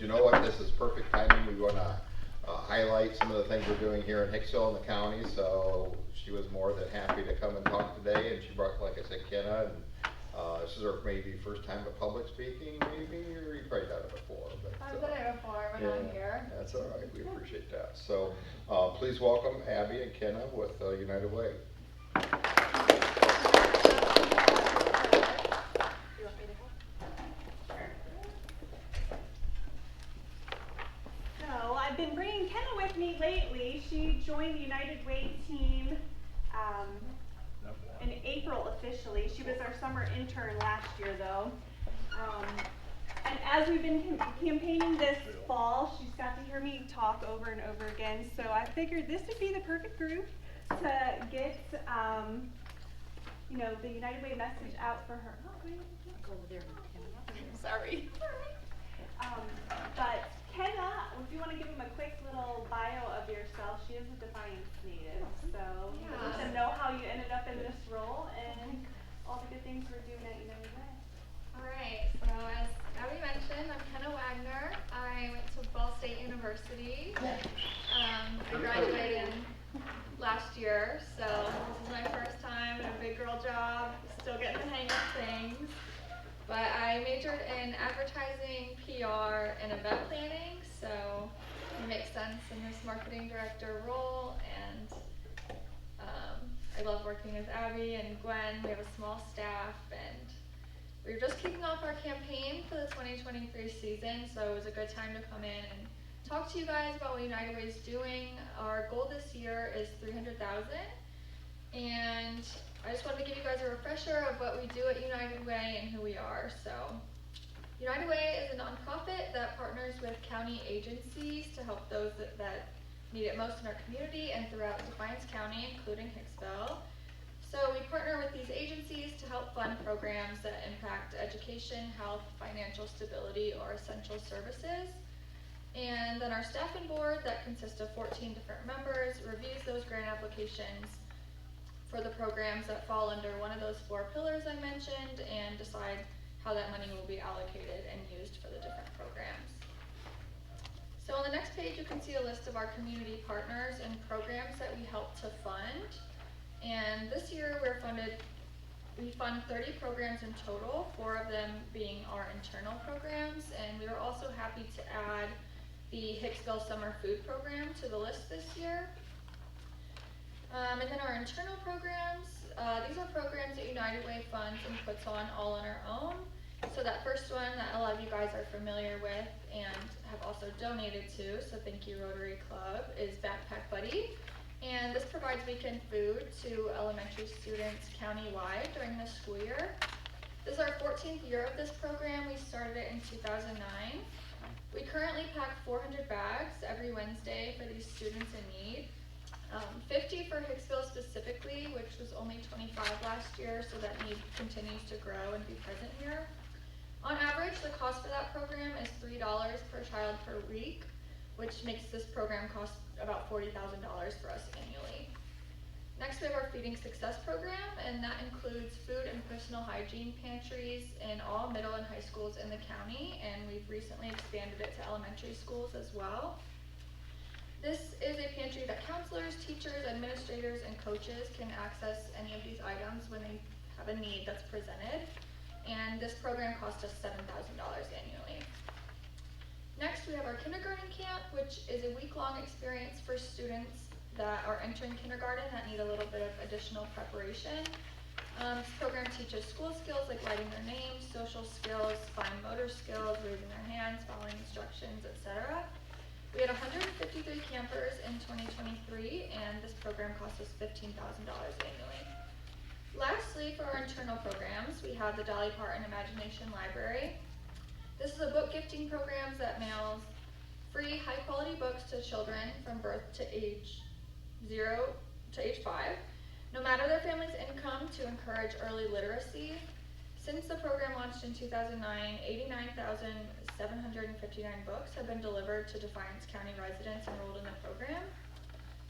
you know what, this is perfect timing. We want to highlight some of the things we're doing here in Hicksville in the county, so she was more than happy to come and talk today, and she brought, like I said, Kenna, and this is her maybe first time at public speaking, maybe, or you probably done it before. But, I've done it before, but not here. That's all right, we appreciate that. So please welcome Abby and Kenna with United Way. So I've been bringing Kenna with me lately. She joined the United Way team in April officially. She was our summer intern last year though. And as we've been campaigning this fall, she's got to hear me talk over and over again. So I figured this would be the perfect group to get, you know, the United Way message out for her. Oh, go over there. Sorry. But Kenna, if you want to give them a quick little bio of yourself, she is a Defiance native, so let them know how you ended up in this role and all the good things we're doing at United Way. Alright, so as Abby mentioned, I'm Kenna Wagner. I went to Ball State University. I graduated last year, so this is my first time in a big girl job, still getting the hang of things. But I majored in advertising, PR, and event planning, so it makes sense in this marketing director role, and I love working with Abby and Gwen. We have a small staff, and we're just kicking off our campaign for the 2023 season, so it was a good time to come in and talk to you guys about what United Way is doing. Our goal this year is 300,000, and I just wanted to give you guys a refresher of what we do at United Way and who we are. So, United Way is a nonprofit that partners with county agencies to help those that need it most in our community and throughout Defiance County, including Hicksville. So we partner with these agencies to help fund programs that impact education, health, financial stability, or essential services. And then our staffing board that consists of 14 different members reviews those grant applications for the programs that fall under one of those 4 pillars I mentioned and decide how that money will be allocated and used for the different programs. So on the next page you can see a list of our community partners and programs that we help to fund. And this year we fund 30 programs in total, 4 of them being our internal programs, and we were also happy to add the Hicksville Summer Food Program to the list this year. And then our internal programs, these are programs that United Way funds and puts on all on our own. So that first one that a lot of you guys are familiar with and have also donated to, so thank you Rotary Club, is Backpack Buddy. And this provides weekend food to elementary students countywide during the school year. This is our 14th year of this program. We started it in 2009. We currently pack 400 bags every Wednesday for these students in need. 50 for Hicksville specifically, which was only 25 last year, so that need continues to grow and be present here. On average, the cost for that program is $3 per child per week, which makes this program cost about $40,000 for us annually. Next, we have our Feeding Success program, and that includes food and personal hygiene pantries in all middle and high schools in the county, and we've recently expanded it to elementary schools as well. This is a pantry that counselors, teachers, administrators, and coaches can access any of these items when they have a need that's presented. And this program costs us $7,000 annually. Next, we have our kindergarten camp, which is a week-long experience for students that are entering kindergarten that need a little bit of additional preparation. This program teaches school skills like writing their names, social skills, fine motor skills, raising their hands, following instructions, etc. We had 153 campers in 2023, and this program cost us $15,000 annually. Lastly, for our internal programs, we have the Dolly Parton Imagination Library. This is a book gifting program that mails free, high-quality books to children from birth to age 0 to age 5, no matter their family's income, to encourage early literacy. Since the program launched in 2009, 89,759 books have been delivered to Defiance County residents enrolled in the program.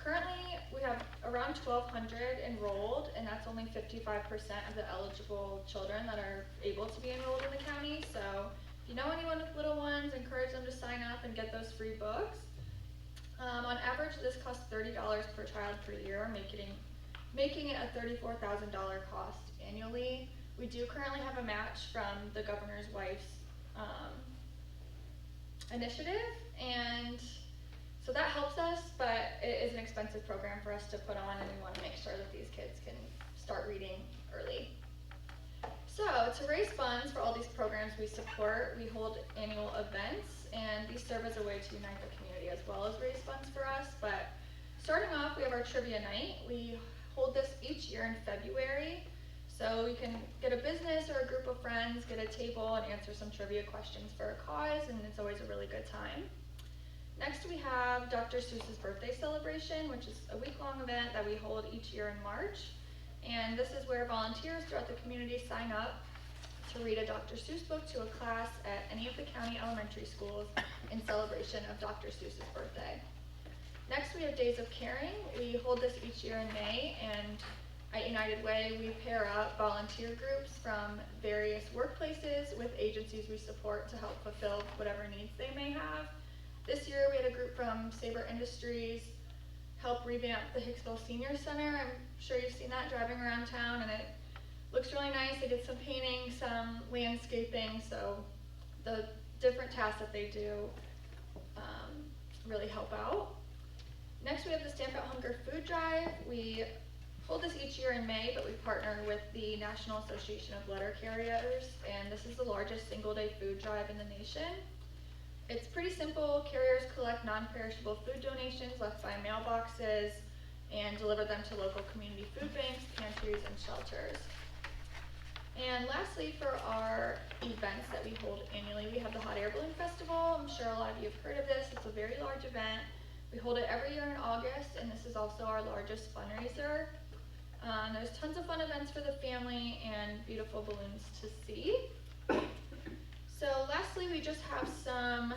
Currently, we have around 1,200 enrolled, and that's only 55% of the eligible children that are able to be enrolled in the county. So if you know anyone with little ones, encourage them to sign up and get those free books. On average, this costs $30 per child per year, making it a $34,000 cost annually. We do currently have a match from the governor's wife's initiative, and so that helps us, but it is an expensive program for us to put on, and we want to make sure that these kids can start reading early. So to raise funds for all these programs we support, we hold annual events, and these serve as a way to unite the community as well as raise funds for us. But starting off, we have our trivia night. We hold this each year in February, so you can get a business or a group of friends, get a table, and answer some trivia questions for a cause, and it's always a really good time. Next, we have Dr. Seuss's birthday celebration, which is a week-long event that we hold each year in March. And this is where volunteers throughout the community sign up to read a Dr. Seuss book to a class at any of the county elementary schools in celebration of Dr. Seuss's birthday. Next, we have Days of Caring. We hold this each year in May, and at United Way, we pair up volunteer groups from various workplaces with agencies we support to help fulfill whatever needs they may have. This year, we had a group from Sabre Industries help revamp the Hicksville Senior Center. I'm sure you've seen that driving around town, and it looks really nice. They did some painting, some landscaping, so the different tasks that they do really help out. Next, we have the Stamp Out Hunger Food Drive. We hold this each year in May, but we partner with the National Association of Letter Carriers, and this is the largest single-day food drive in the nation. It's pretty simple. Carriers collect non-perishable food donations left by mailboxes and deliver them to local community food banks, pantries, and shelters. And lastly, for our events that we hold annually, we have the Hot Air Balloon Festival. I'm sure a lot of you have heard of this. It's a very large event. We hold it every year in August, and this is also our largest fundraiser. There's tons of fun events for the family and beautiful balloons to see. So lastly, we just have some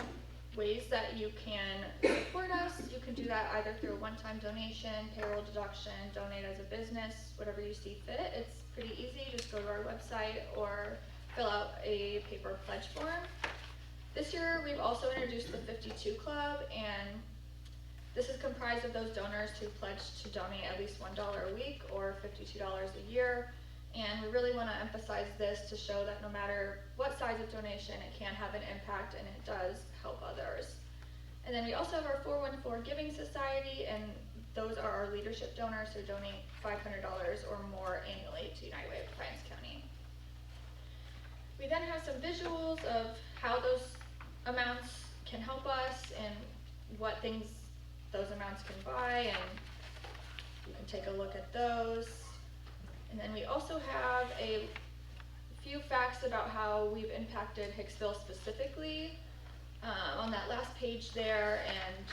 ways that you can support us. You can do that either through a one-time donation, payroll deduction, donate as a business, whatever you see fit. It's pretty easy. Just go to our website or fill out a paper pledge form. This year, we've also introduced the 52 Club, and this is comprised of those donors who pledge to donate at least $1 a week or $52 a year. And we really want to emphasize this to show that no matter what size of donation, it can have an impact, and it does help others. And then we also have our 414 Giving Society, and those are our leadership donors who donate $500 or more annually to United Way of Defiance County. We then have some visuals of how those amounts can help us and what things those amounts can buy, and you can take a look at those. And then we also have a few facts about how we've impacted Hicksville specifically on that last page there, and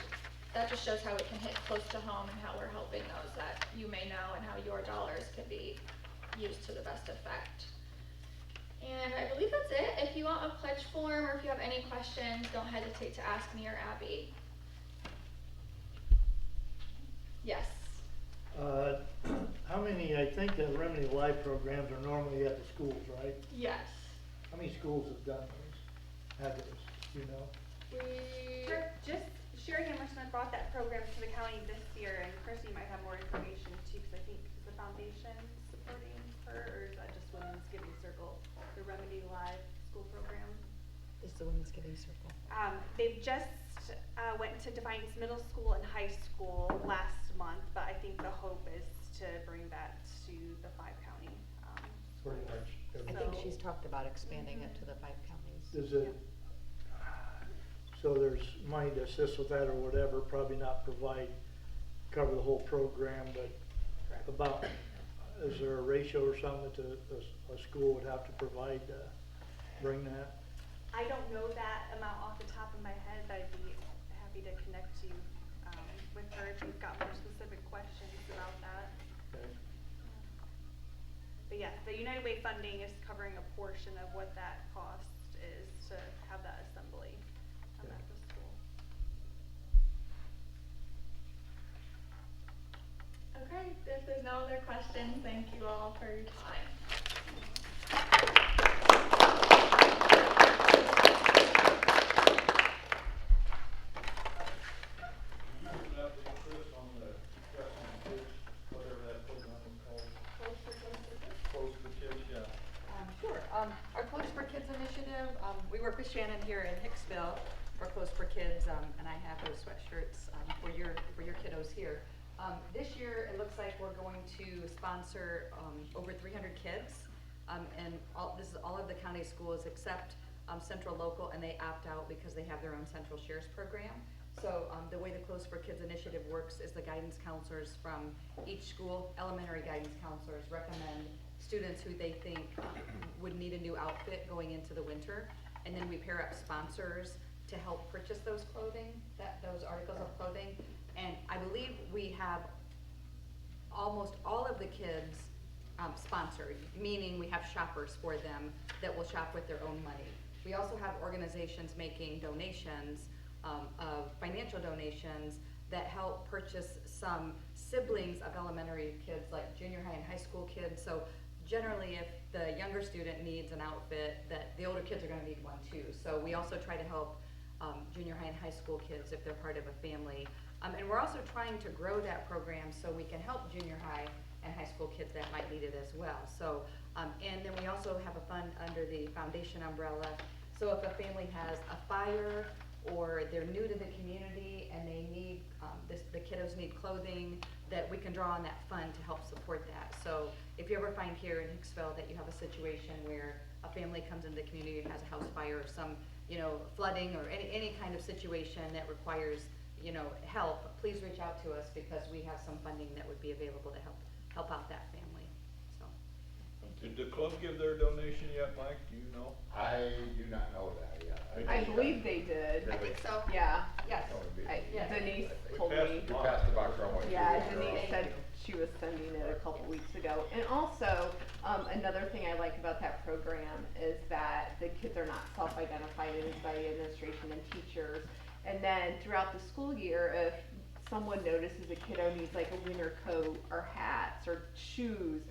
that just shows how it can hit close to home and how we're helping those that you may know and how your dollars can be used to the best effect. And I believe that's it. If you want a pledge form or if you have any questions, don't hesitate to ask me or Abby. Yes. How many, I think the Remedy Live programs are normally at the schools, right? Yes. How many schools have done those? Had those, you know? Just Sherry Hammersmith brought that program to the county this year, and Chrissy might have more information too, because I think is the foundation supporting her, or is that just Women's Giving Circle, the Remedy Live school program? Is the Women's Giving Circle. They've just went to Defiance Middle School and High School last month, but I think the hope is to bring that to the 5 county. Pretty much. I think she's talked about expanding it to the 5 counties. Is it, so there's money to assist with that or whatever, probably not cover the whole program, but Correct. about, is there a ratio or something that a school would have to provide to bring that? I don't know that amount off the top of my head, but I'd be happy to connect you with her if you've got more specific questions about that. Okay. But yes, the United Way funding is covering a portion of what that cost is to have that assembly at the school. Okay, if there's no other questions, thank you all for your time. Our Clothes for Kids initiative, we work with Shannon here in Hicksville for Clothes for Kids, and I have those sweatshirts for your kiddos here. This year, it looks like we're going to sponsor over 300 kids, and this is all of the county schools except Central Local, and they opt out because they have their own Central Shares program. So the way the Clothes for Kids initiative works is the guidance counselors from each school, elementary guidance counselors, recommend students who they think would need a new outfit going into the winter, and then we pair up sponsors to help purchase those those articles of clothing. And I believe we have almost all of the kids sponsored, meaning we have shoppers for them that will shop with their own money. We also have organizations making donations, of financial donations that help purchase some siblings of elementary kids, like junior high and high school kids. So generally, if the younger student needs an outfit, that the older kids are going to need one too. So we also try to help junior high and high school kids if they're part of a family. And we're also trying to grow that program so we can help junior high and high school kids that might need it as well. So, and then we also have a fund under the foundation umbrella. So if a family has a fire or they're new to the community and they need, the kiddos need clothing, that we can draw on that fund to help support that. So if you ever find here in Hicksville that you have a situation where a family comes into the community and has a house fire or some, flooding or any kind of situation that requires, help, please reach out to us because we have some funding that would be available to help out that family. So, thank you. Did the club give their donation yet, Mike? Do you know? I do not know that yet. I believe they did. I think so. Yeah. Yes. That would be- Yes. Denise We told passed me. it We on. passed the box around what you Yeah, did. Denise said she was sending it a couple weeks ago. And also, another thing I like about that program is that the kids are not self-identified, it is by the administration and teachers. And then throughout the school year, if someone notices a kiddo needs like a winter coat or hats or shoes,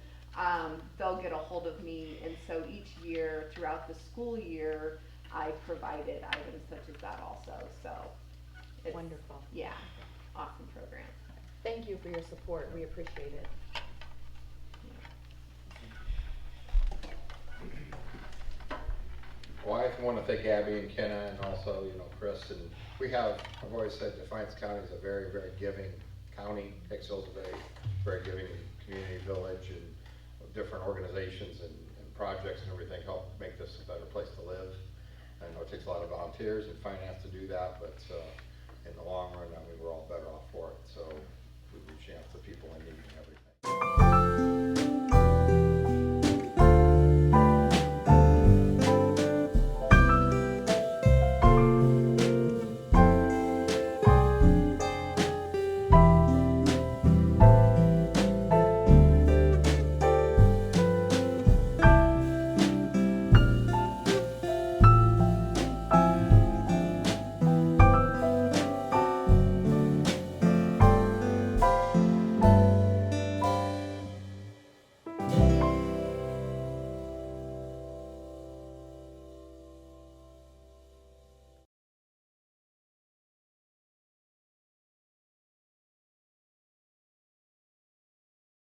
they'll get a hold of me. And so each year throughout the school year, I provided items such as that also. So it's Wonderful. Yeah, awesome program. Thank you for your support. We appreciate it. Well, I want to thank Abby and Kenna and also, Chris, and I've always said Defiance County is a very, very giving county. Hicksville's a very, very giving community village, and different organizations and projects and everything help make this a better place to live. I know it takes a lot of volunteers and finance to do that, but in the long run, we're all better off for it. So we reach out to people in need and everything.